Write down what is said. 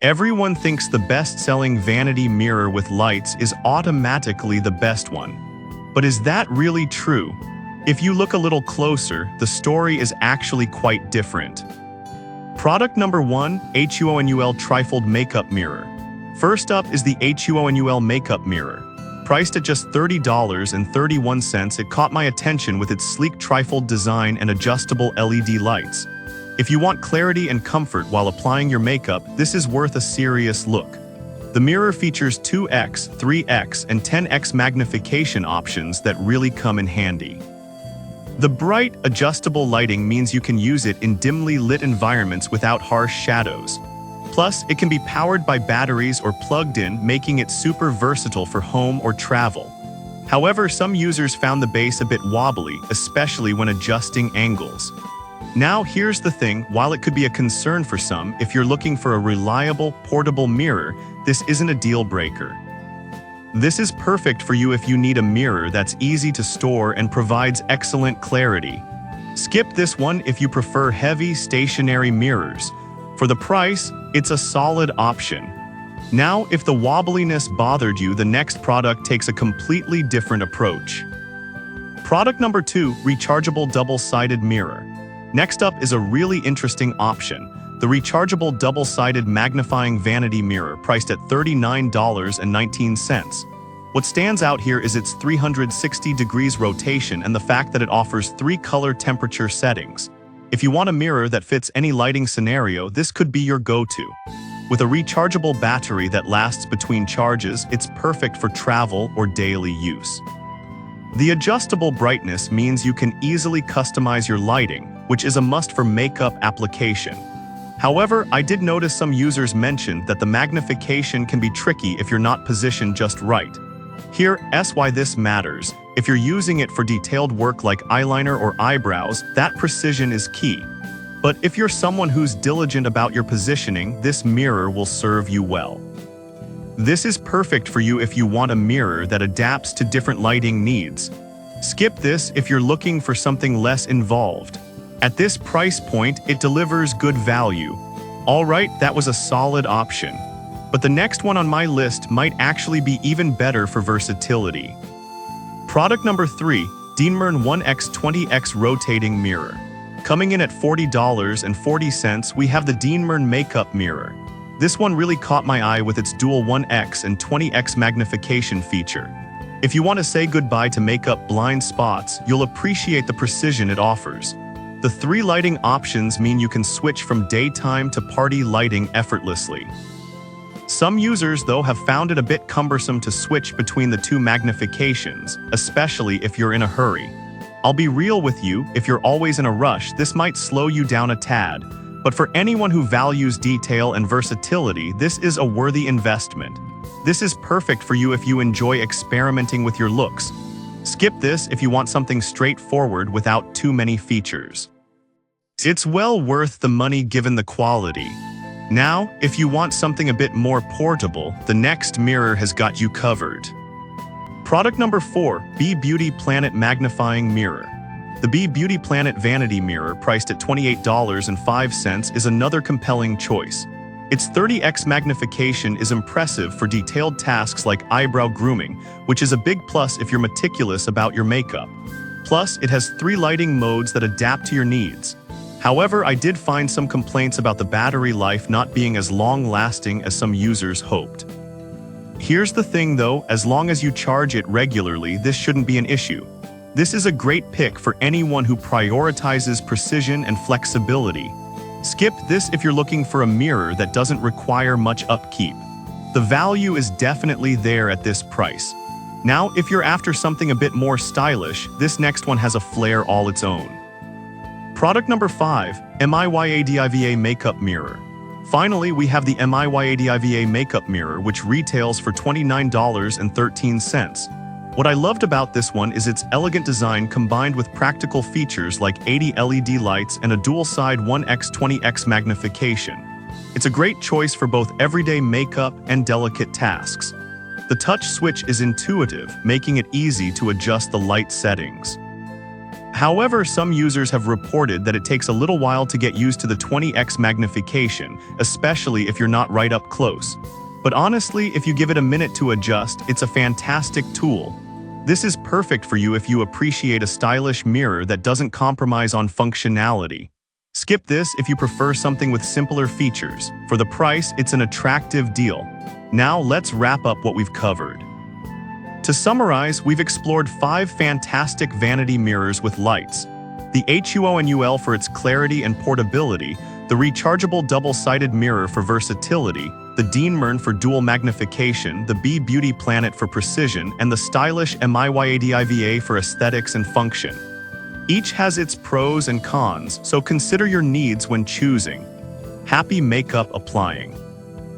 Everyone thinks the best-selling vanity mirror with lights is automatically the best one. But is that really true? If you look a little closer, the story is actually quite different. Product number 1, HUONUL Trifold Makeup Mirror. First up is the HUONUL Makeup Mirror. Priced at just $30.31, it caught my attention with its sleek trifold design and adjustable LED lights. If you want clarity and comfort while applying your makeup, this is worth a serious look. The mirror features 2x, 3x, and 10x magnification options that really come in handy. The bright, adjustable lighting means you can use it in dimly lit environments without harsh shadows. Plus, it can be powered by batteries or plugged in, making it super versatile for home or travel. However, some users found the base a bit wobbly, especially when adjusting angles. Now, here's the thing, while it could be a concern for some, if you're looking for a reliable, portable mirror, this isn't a deal breaker. This is perfect for you if you need a mirror that's easy to store and provides excellent clarity. Skip this one if you prefer heavy, stationary mirrors. For the price, it's a solid option. Now, if the wobbliness bothered you, the next product takes a completely different approach. Product number 2, Rechargeable Double-Sided Mirror. Next up is a really interesting option, the rechargeable double-sided magnifying vanity mirror priced at $39.19. What stands out here is its 360 degrees rotation and the fact that it offers 3 color temperature settings. If you want a mirror that fits any lighting scenario, this could be your go-to. With a rechargeable battery that lasts between charges, it's perfect for travel or daily use. The adjustable brightness means you can easily customize your lighting, which is a must for makeup application. However, I did notice some users mentioned that the magnification can be tricky if you're not positioned just right. Here's why this matters. If you're using it for detailed work like eyeliner or eyebrows, that precision is key. But if you're someone who's diligent about your positioning, this mirror will serve you well. This is perfect for you if you want a mirror that adapts to different lighting needs. Skip this if you're looking for something less involved. At this price point, it delivers good value. Alright, that was a solid option. But the next one on my list might actually be even better for versatility. Product number 3, Dienmern 1x20x Rotating Mirror. Coming in at $40.40, we have the Dienmern Makeup Mirror. This one really caught my eye with its dual 1x and 20x magnification feature. If you want to say goodbye to makeup blind spots, you'll appreciate the precision it offers. The 3 lighting options mean you can switch from daytime to party lighting effortlessly. Some users, though, have found it a bit cumbersome to switch between the 2 magnifications, especially if you're in a hurry. I'll be real with you, if you're always in a rush, this might slow you down a tad. But for anyone who values detail and versatility, this is a worthy investment. This is perfect for you if you enjoy experimenting with your looks. Skip this if you want something straightforward without too many features. It's well worth the money given the quality. Now, if you want something a bit more portable, the next mirror has got you covered. Product number 4, Be Beauty Planet Magnifying Mirror. The Be Beauty Planet Vanity Mirror, priced at $28.05, is another compelling choice. Its 30x magnification is impressive for detailed tasks like eyebrow grooming, which is a big plus if you're meticulous about your makeup. Plus, it has 3 lighting modes that adapt to your needs. However, I did find some complaints about the battery life not being as long-lasting as some users hoped. Here's the thing though, as long as you charge it regularly, this shouldn't be an issue. This is a great pick for anyone who prioritizes precision and flexibility. Skip this if you're looking for a mirror that doesn't require much upkeep. The value is definitely there at this price. Now, if you're after something a bit more stylish, this next one has a flair all its own. Product number 5, MIYADIVA Makeup Mirror. Finally, we have the MIYADIVA Makeup Mirror, which retails for $29.13. What I loved about this one is its elegant design combined with practical features like 80 LED lights and a dual-side 1x20x magnification. It's a great choice for both everyday makeup and delicate tasks. The touch switch is intuitive, making it easy to adjust the light settings. However, some users have reported that it takes a little while to get used to the 20x magnification, especially if you're not right up close. But honestly, if you give it a minute to adjust, it's a fantastic tool. This is perfect for you if you appreciate a stylish mirror that doesn't compromise on functionality. Skip this if you prefer something with simpler features. For the price, it's an attractive deal. Now let's wrap up what we've covered. To summarize, we've explored 5 fantastic vanity mirrors with lights. The HUONUL for its clarity and portability, the rechargeable double-sided mirror for versatility, the Dean Mern for dual magnification, the B Beauty Planet for precision, and the stylish MIYADIVA for aesthetics and function. Each has its pros and cons, so consider your needs when choosing. Happy makeup applying!